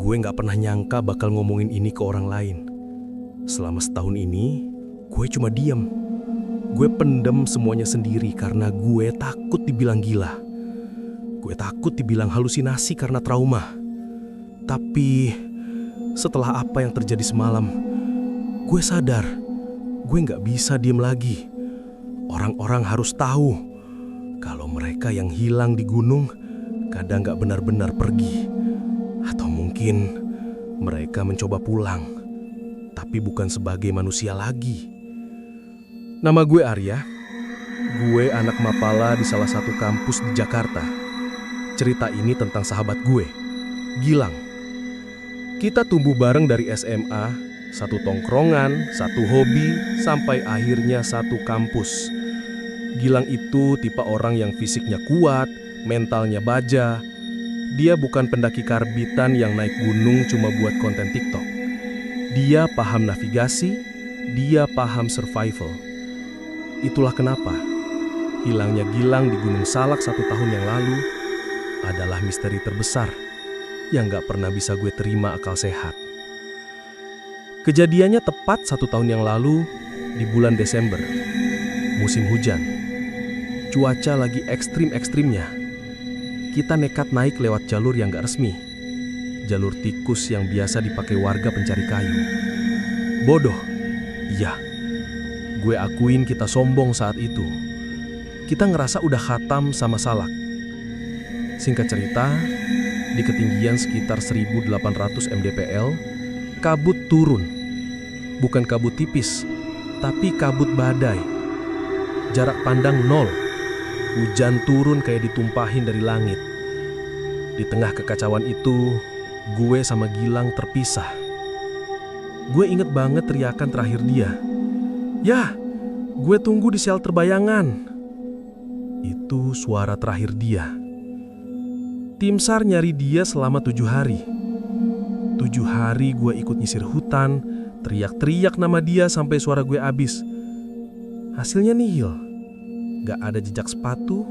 Gue gak pernah nyangka bakal ngomongin ini ke orang lain. Selama setahun ini, gue cuma diam. Gue pendem semuanya sendiri karena gue takut dibilang gila. Gue takut dibilang halusinasi karena trauma. Tapi setelah apa yang terjadi semalam, gue sadar gue gak bisa diem lagi. Orang-orang harus tahu kalau mereka yang hilang di gunung kadang gak benar-benar pergi. Atau mungkin mereka mencoba pulang, tapi bukan sebagai manusia lagi. Nama gue Arya. Gue anak mapala di salah satu kampus di Jakarta. Cerita ini tentang sahabat gue, Gilang. Kita tumbuh bareng dari SMA, satu tongkrongan, satu hobi, sampai akhirnya satu kampus. Gilang itu tipe orang yang fisiknya kuat, mentalnya baja. Dia bukan pendaki karbitan yang naik gunung cuma buat konten TikTok. Dia paham navigasi, dia paham survival. Itulah kenapa hilangnya Gilang di Gunung Salak 1 tahun yang lalu adalah misteri terbesar yang gak pernah bisa gue terima akal sehat. Kejadiannya tepat 1 tahun yang lalu di bulan Desember, musim hujan. Cuaca lagi ekstrim-ekstrimnya. Kita nekat naik lewat jalur yang gak resmi. Jalur tikus yang biasa dipakai warga pencari kayu. Bodoh. Iya. Gue akuin kita sombong saat itu. Kita ngerasa udah khatam sama Salak. Singkat cerita, di ketinggian sekitar 1800 mdpl, kabut turun. Bukan kabut tipis, tapi kabut badai. Jarak pandang 0. Hujan turun kayak ditumpahin dari langit. Di tengah kekacauan itu, gue sama Gilang terpisah. Gue inget banget teriakan terakhir dia. "Yah, gue tunggu di shelter bayangan." Itu suara terakhir dia. Tim SAR nyari dia selama 7 hari. 7 hari gue ikut nyisir hutan, teriak-teriak nama dia sampai suara gue habis. Hasilnya nihil. Gak ada jejak sepatu,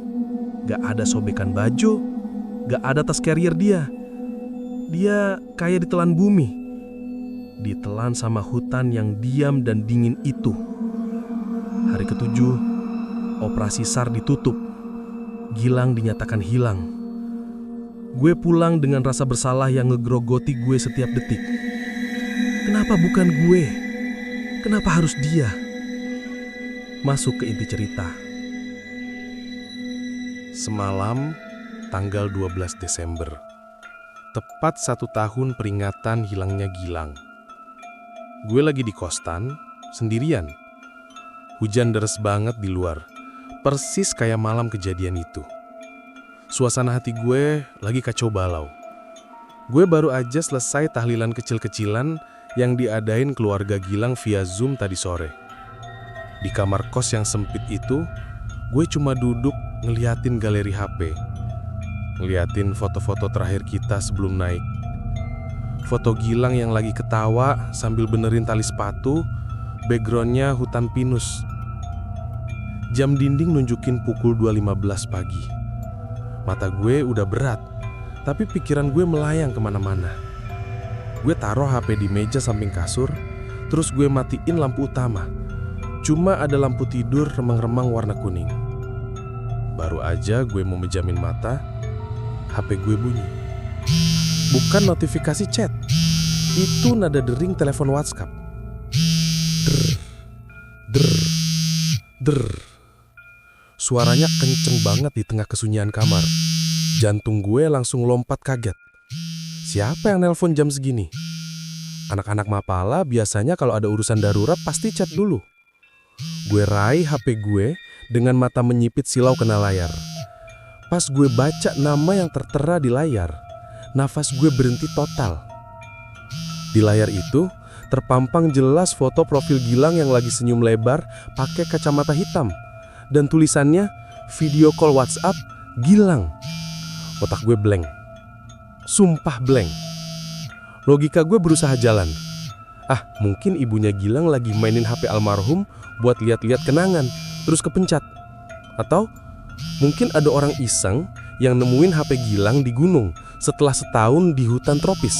gak ada sobekan baju, gak ada tas carrier dia. Dia kayak ditelan bumi. Ditelan sama hutan yang diam dan dingin itu. Hari ke-7, operasi SAR ditutup. Gilang dinyatakan hilang. Gue pulang dengan rasa bersalah yang ngegrogoti gue setiap detik. Kenapa bukan gue? Kenapa harus dia? Masuk ke inti cerita. Semalam, tanggal 12 Desember. Tepat 1 tahun peringatan hilangnya Gilang. Gue lagi di kosan, sendirian. Hujan deras banget di luar, persis kayak malam kejadian itu. Suasana hati gue lagi kacau balau. Gue baru aja selesai tahlilan kecil-kecilan yang diadain keluarga Gilang via Zoom tadi sore. Di kamar kos yang sempit itu, gue cuma duduk ngeliatin galeri HP. Ngeliatin foto-foto terakhir kita sebelum naik. Foto Gilang yang lagi ketawa sambil benerin tali sepatu, backgroundnya hutan pinus. Jam dinding nunjukin pukul 2.15 pagi. Mata gue udah berat, tapi pikiran gue melayang kemana-mana. Gue taruh HP di meja samping kasur, terus gue matiin lampu utama. Cuma ada lampu tidur remang-remang warna kuning. Baru aja gue mau menjamin mata, HP gue bunyi. Bukan notifikasi chat, itu nada dering telepon WhatsApp. Der, der, der. Suaranya kenceng banget di tengah kesunyian kamar. Jantung gue langsung lompat kaget. Siapa yang nelpon jam segini? Anak-anak mapala biasanya kalau ada urusan darurat pasti chat dulu. Gue raih HP gue dengan mata menyipit silau kena layar. Pas gue baca nama yang tertera di layar, nafas gue berhenti total. Di layar itu terpampang jelas foto profil Gilang yang lagi senyum lebar pakai kacamata hitam. Dan tulisannya, video call WhatsApp Gilang. Otak gue blank. Sumpah blank. Logika gue berusaha jalan. Mungkin ibunya Gilang lagi mainin HP almarhum buat lihat-lihat kenangan, terus kepencet. Atau mungkin ada orang iseng yang nemuin HP Gilang di gunung setelah setahun di hutan tropis.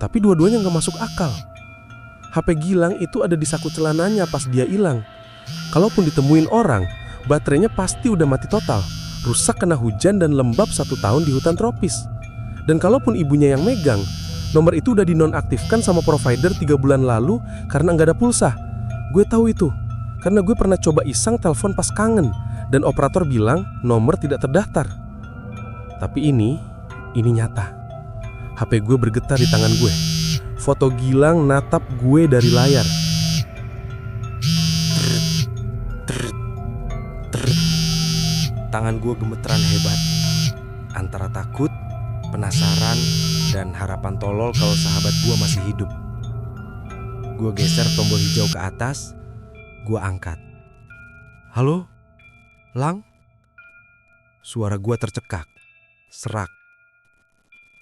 Tapi dua-duanya nggak masuk akal. HP Gilang itu ada di saku celananya pas dia hilang. Kalaupun ditemuin orang, baterainya pasti udah mati total, rusak kena hujan dan lembab 1 tahun di hutan tropis. Dan kalaupun ibunya yang megang, nomor itu udah dinonaktifkan sama provider 3 bulan lalu karena nggak ada pulsa. Gue tahu itu, karena gue pernah coba iseng telepon pas kangen, dan operator bilang nomor tidak terdaftar. Tapi ini nyata. HP gue bergetar di tangan gue. Foto Gilang natap gue dari layar. Tangan gue gemeteran hebat, antara takut, penasaran, dan harapan tolol kalau sahabat gue masih hidup. Gue geser tombol hijau ke atas, gue angkat. Halo, Lang? Suara gue tercekak, serak.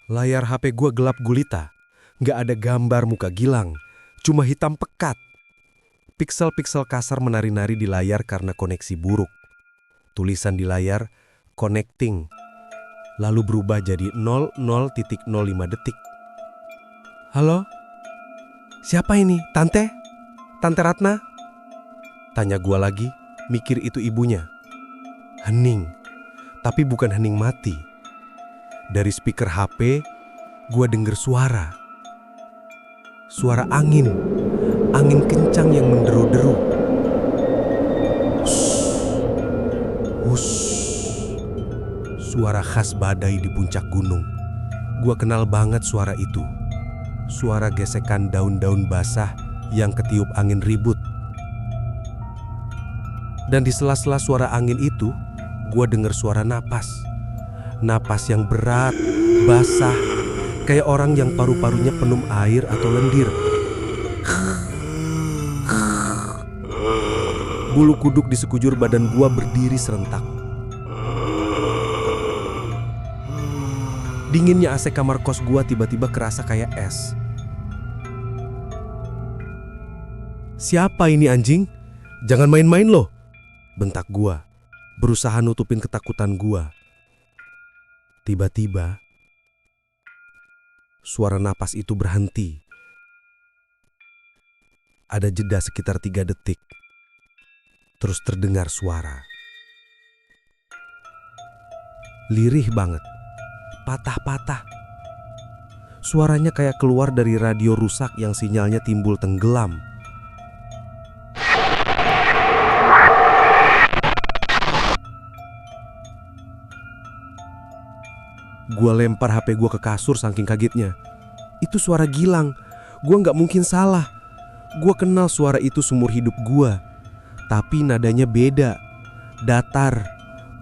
Layar HP gue gelap gulita, gak ada gambar muka Gilang, cuma hitam pekat. Piksel-piksel kasar menari-nari di layar karena koneksi buruk. Tulisan di layar, connecting, lalu berubah jadi 00.05 detik. Halo? Siapa ini? Tante? Tante Ratna? Tanya gua lagi, mikir itu ibunya. Hening, tapi bukan hening mati. Dari speaker HP, gua denger suara. Suara angin kencang yang menderu-deru. Hush. Suara khas badai di puncak gunung. Gua kenal banget suara itu. Suara gesekan daun-daun basah yang ketiup angin ribut. Dan di sela-sela suara angin itu, gua dengar suara napas. Napas yang berat, basah, kayak orang yang paru-parunya penuh air atau lendir. Bulu kuduk di sekujur badan gua berdiri serentak. Dinginnya AC kamar kos gua tiba-tiba kerasa kayak es. Siapa ini anjing? Jangan main-main loh, bentak gua, berusaha nutupin ketakutan gua. Tiba-tiba, suara napas itu berhenti. Ada jeda sekitar 3 detik. Terus terdengar suara. Lirih banget, patah-patah. Suaranya kayak keluar dari radio rusak yang sinyalnya timbul tenggelam. Gua lempar HP gua ke kasur saking kagetnya. Itu suara Gilang. Gua gak mungkin salah. Gua kenal suara itu seumur hidup gua. Tapi nadanya beda. Datar,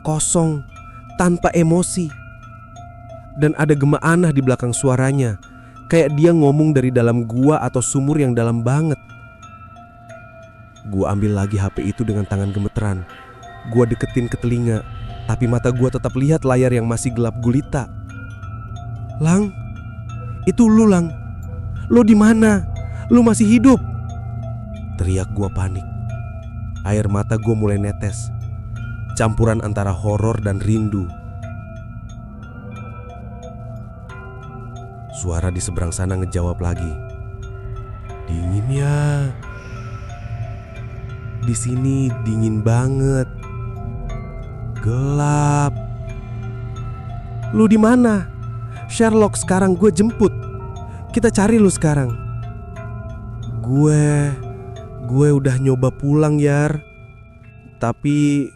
kosong, tanpa emosi. Dan ada gema aneh di belakang suaranya. Kayak dia ngomong dari dalam gua atau sumur yang dalam banget. Gua ambil lagi HP itu dengan tangan gemeteran. Gua deketin ke telinga. Tapi mata gua tetap lihat layar yang masih gelap gulita. Lang, itu lu Lang. Lu di mana? Lu masih hidup? Teriak gua panik. Air mata gua mulai netes. Campuran antara horor dan rindu. Suara di seberang sana ngejawab lagi. Dingin ya. Di sini dingin banget. Gelap. Lu di mana? Sherlock, sekarang gue jemput. Kita cari lu sekarang. Gue udah nyoba pulang, Yar. Tapi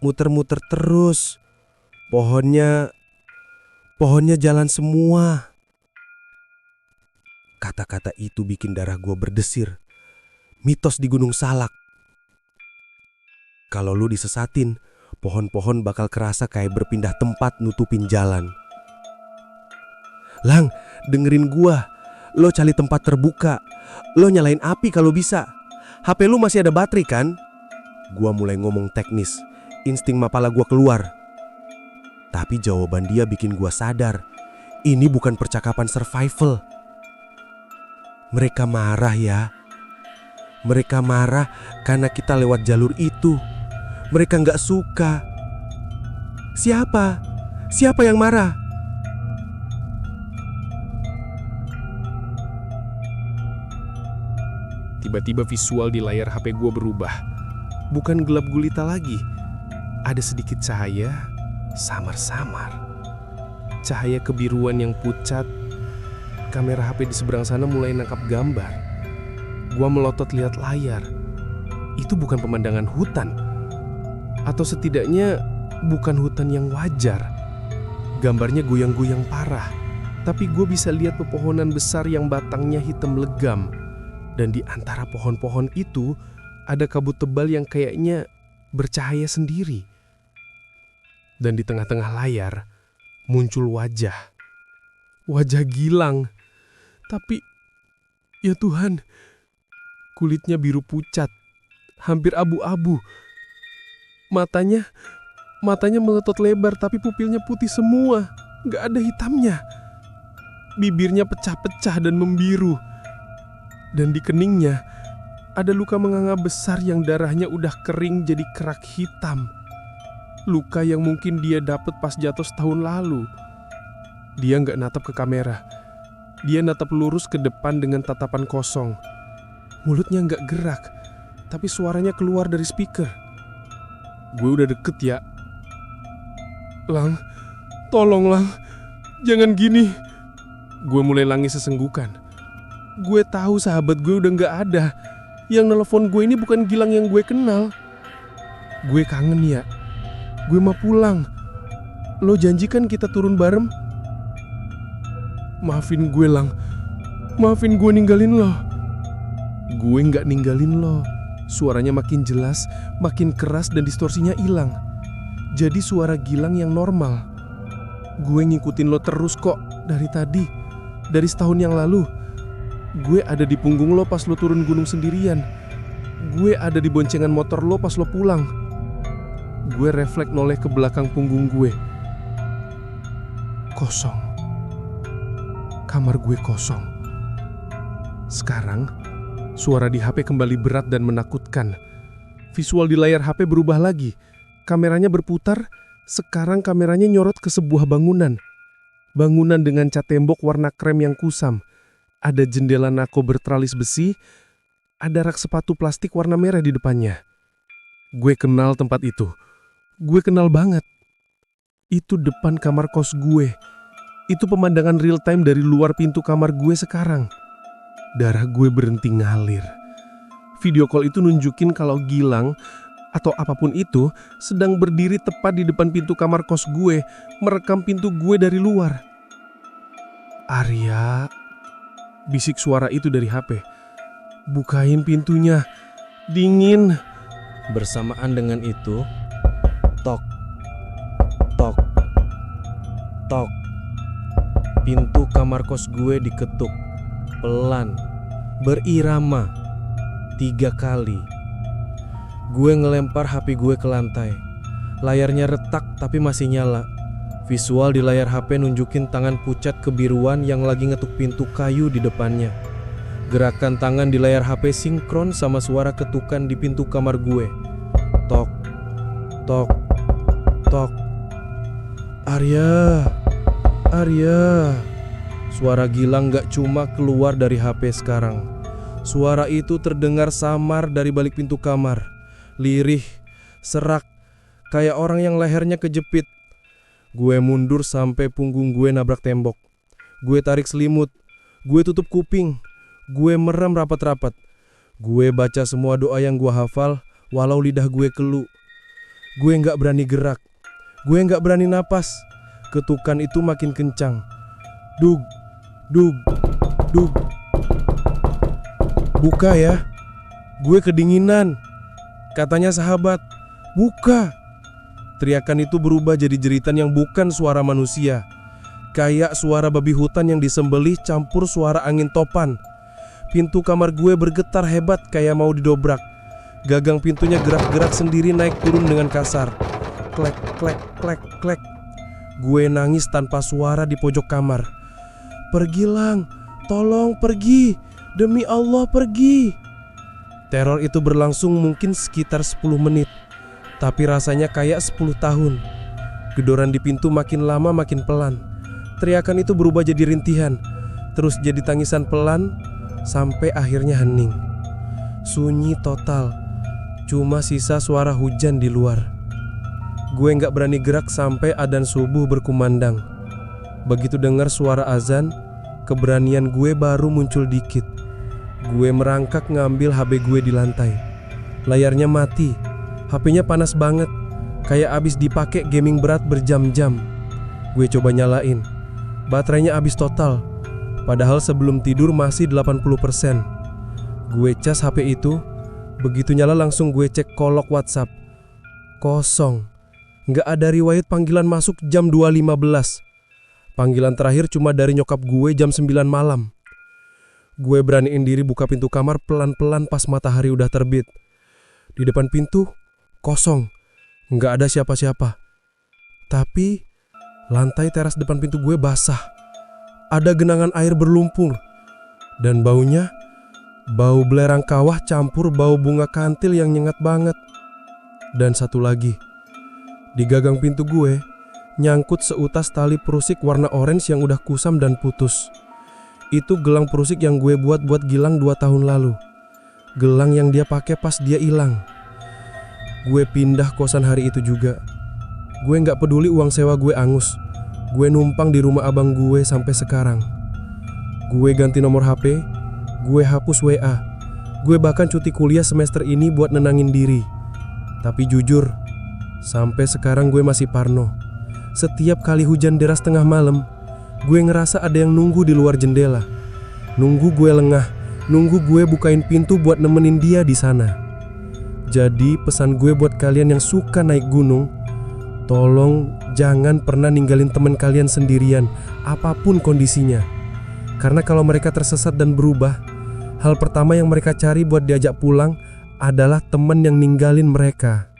muter-muter terus. Pohonnya jalan semua. Kata-kata itu bikin darah gue berdesir. Mitos di Gunung Salak. Kalau lu disesatin, pohon-pohon bakal kerasa kayak berpindah tempat nutupin jalan. Lang, dengerin gua. Lo cari tempat terbuka. Lo nyalain api kalau bisa. HP lu masih ada baterai kan? Gua mulai ngomong teknis. Insting mapala gua keluar. Tapi jawaban dia bikin gua sadar. Ini bukan percakapan survival. Mereka marah ya. Mereka marah karena kita lewat jalur itu. Mereka gak suka. Siapa? Siapa yang marah? Tiba-tiba visual di layar HP gue berubah. Bukan gelap gulita lagi. Ada sedikit cahaya, samar-samar. Cahaya kebiruan yang pucat. Kamera HP di seberang sana mulai nangkap gambar. Gua melotot lihat layar. Itu bukan pemandangan hutan. Atau setidaknya bukan hutan yang wajar. Gambarnya goyang-goyang parah. Tapi gue bisa lihat pepohonan besar yang batangnya hitam legam. Dan di antara pohon-pohon itu ada kabut tebal yang kayaknya bercahaya sendiri. Dan di tengah-tengah layar muncul wajah. Wajah Gilang. Tapi, ya Tuhan, kulitnya biru pucat, hampir abu-abu. Matanya meletot lebar tapi pupilnya putih semua, gak ada hitamnya. Bibirnya pecah-pecah dan membiru. Dan di keningnya ada luka menganga besar yang darahnya udah kering jadi kerak hitam. Luka yang mungkin dia dapat pas jatuh setahun lalu. Dia gak natap ke kamera. Dia natap lurus ke depan dengan tatapan kosong. Mulutnya gak gerak, tapi suaranya keluar dari speaker. Gue udah deket ya. Lang, tolong Lang, jangan gini. Gue mulai nangis sesenggukan. Gue tahu sahabat gue udah gak ada. Yang nelpon gue ini bukan Gilang yang gue kenal. Gue kangen ya. Gue mau pulang. Lo janjikan kita turun bareng? Maafin gue Lang. Maafin gue ninggalin lo. Gue gak ninggalin lo. Suaranya makin jelas, makin keras dan distorsinya hilang. Jadi suara Gilang yang normal. Gue ngikutin lo terus kok dari tadi. Dari setahun yang lalu. Gue ada di punggung lo pas lo turun gunung sendirian. Gue ada di boncengan motor lo pas lo pulang. Gue refleks noleh ke belakang punggung gue. Kosong. Kamar gue kosong. Sekarang, suara di HP kembali berat dan menakutkan. Visual di layar HP berubah lagi. Kameranya berputar. Sekarang kameranya nyorot ke sebuah bangunan. Bangunan dengan cat tembok warna krem yang kusam. Ada jendela nako bertralis besi, ada rak sepatu plastik warna merah di depannya. Gue kenal tempat itu. Gue kenal banget. Itu depan kamar kos gue. Itu pemandangan real time dari luar pintu kamar gue sekarang. Darah gue berhenti ngalir. Video call itu nunjukin kalau Gilang, atau apapun itu, sedang berdiri tepat di depan pintu kamar kos gue, merekam pintu gue dari luar. Arya... Bisik suara itu dari HP. Bukain pintunya. Dingin. Bersamaan dengan itu, tok, tok, tok. Pintu kamar kos gue diketuk. Pelan. Berirama. 3 kali. Gue ngelempar HP gue ke lantai. Layarnya retak tapi masih nyala. Visual di layar HP nunjukin tangan pucat kebiruan yang lagi ngetuk pintu kayu di depannya. Gerakan tangan di layar HP sinkron sama suara ketukan di pintu kamar gue. Tok, tok, tok. Arya, Arya. Suara Gilang gak cuma keluar dari HP sekarang. Suara itu terdengar samar dari balik pintu kamar. Lirih, serak, kayak orang yang lehernya kejepit. Gue mundur sampai punggung gue nabrak tembok. Gue tarik selimut. Gue tutup kuping. Gue merem rapat-rapat. Gue baca semua doa yang gue hafal, walau lidah gue kelu. Gue gak berani gerak. Gue gak berani napas. Ketukan itu makin kencang. Dug, dug, dug. Buka ya. Gue kedinginan. Katanya sahabat. Buka. Teriakan itu berubah jadi jeritan yang bukan suara manusia. Kayak suara babi hutan yang disembelih campur suara angin topan. Pintu kamar gue bergetar hebat kayak mau didobrak. Gagang pintunya gerak-gerak sendiri naik turun dengan kasar. Klek, klek, klek, klek. Gue nangis tanpa suara di pojok kamar. Pergi Lang, tolong pergi. Demi Allah pergi. Teror itu berlangsung mungkin sekitar 10 menit. Tapi rasanya kayak 10 tahun. Gedoran di pintu makin lama makin pelan. Teriakan itu berubah jadi rintihan. Terus jadi tangisan pelan. Sampai akhirnya hening. Sunyi total. Cuma sisa suara hujan di luar. Gue nggak berani gerak sampai adzan subuh berkumandang. Begitu dengar suara azan, keberanian gue baru muncul dikit. Gue merangkak ngambil HP gue di lantai. Layarnya mati. HP-nya panas banget. Kayak abis dipakai gaming berat berjam-jam. Gue coba nyalain. Baterainya habis total. Padahal sebelum tidur masih 80%. Gue cas HP itu. Begitu nyala langsung gue cek kolok WhatsApp. Kosong. Nggak ada riwayat panggilan masuk jam 2.15. Panggilan terakhir cuma dari nyokap gue jam 9 malam. Gue beraniin diri buka pintu kamar pelan-pelan pas matahari udah terbit. Di depan pintu, kosong. Nggak ada siapa-siapa. Tapi, lantai teras depan pintu gue basah. Ada genangan air berlumpur. Dan baunya, bau belerang kawah campur bau bunga kantil yang nyengat banget. Dan satu lagi, di gagang pintu gue, nyangkut seutas tali perusik warna orange yang udah kusam dan putus. Itu gelang perusik yang gue buat Gilang 2 tahun lalu. Gelang yang dia pakai pas dia hilang. Gue pindah kosan hari itu juga. Gue gak peduli uang sewa gue angus. Gue numpang di rumah abang gue sampai sekarang. Gue ganti nomor HP. Gue hapus WA. Gue bahkan cuti kuliah semester ini buat nenangin diri. Tapi jujur, sampai sekarang gue masih parno. Setiap kali hujan deras tengah malam, gue ngerasa ada yang nunggu di luar jendela. Nunggu gue lengah, nunggu gue bukain pintu buat nemenin dia di sana. Jadi pesan gue buat kalian yang suka naik gunung, tolong jangan pernah ninggalin teman kalian sendirian, apapun kondisinya. Karena kalau mereka tersesat dan berubah, hal pertama yang mereka cari buat diajak pulang adalah teman yang ninggalin mereka.